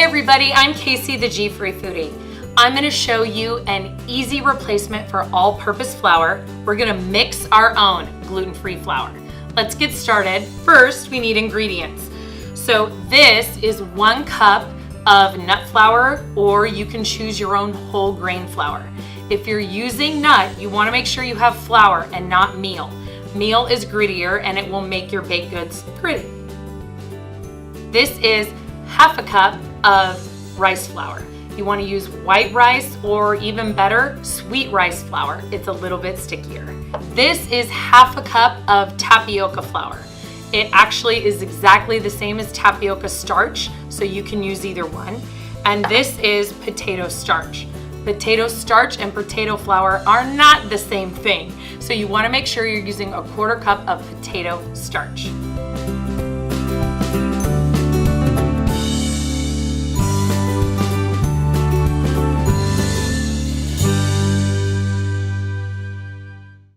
Hey everybody, I'm Casey, the G-Free Foodie. I'm gonna show you an easy replacement for all-purpose flour. We're gonna mix our own gluten-free flour. Let's get started. First, we need ingredients. So this is 1 cup of nut flour, or you can choose your own whole grain flour. If you're using nut, you wanna make sure you have flour and not meal. Meal is grittier and it will make your baked goods gritty. This is 1/2 cup of rice flour. You want to use white rice, or even better, sweet rice flour. It's a little bit stickier. This is 1/2 cup of tapioca flour. It actually is exactly the same as tapioca starch, so you can use either one. And this is potato starch. Potato starch and potato flour are not the same thing, so you want to make sure you're using 1/4 cup of potato starch.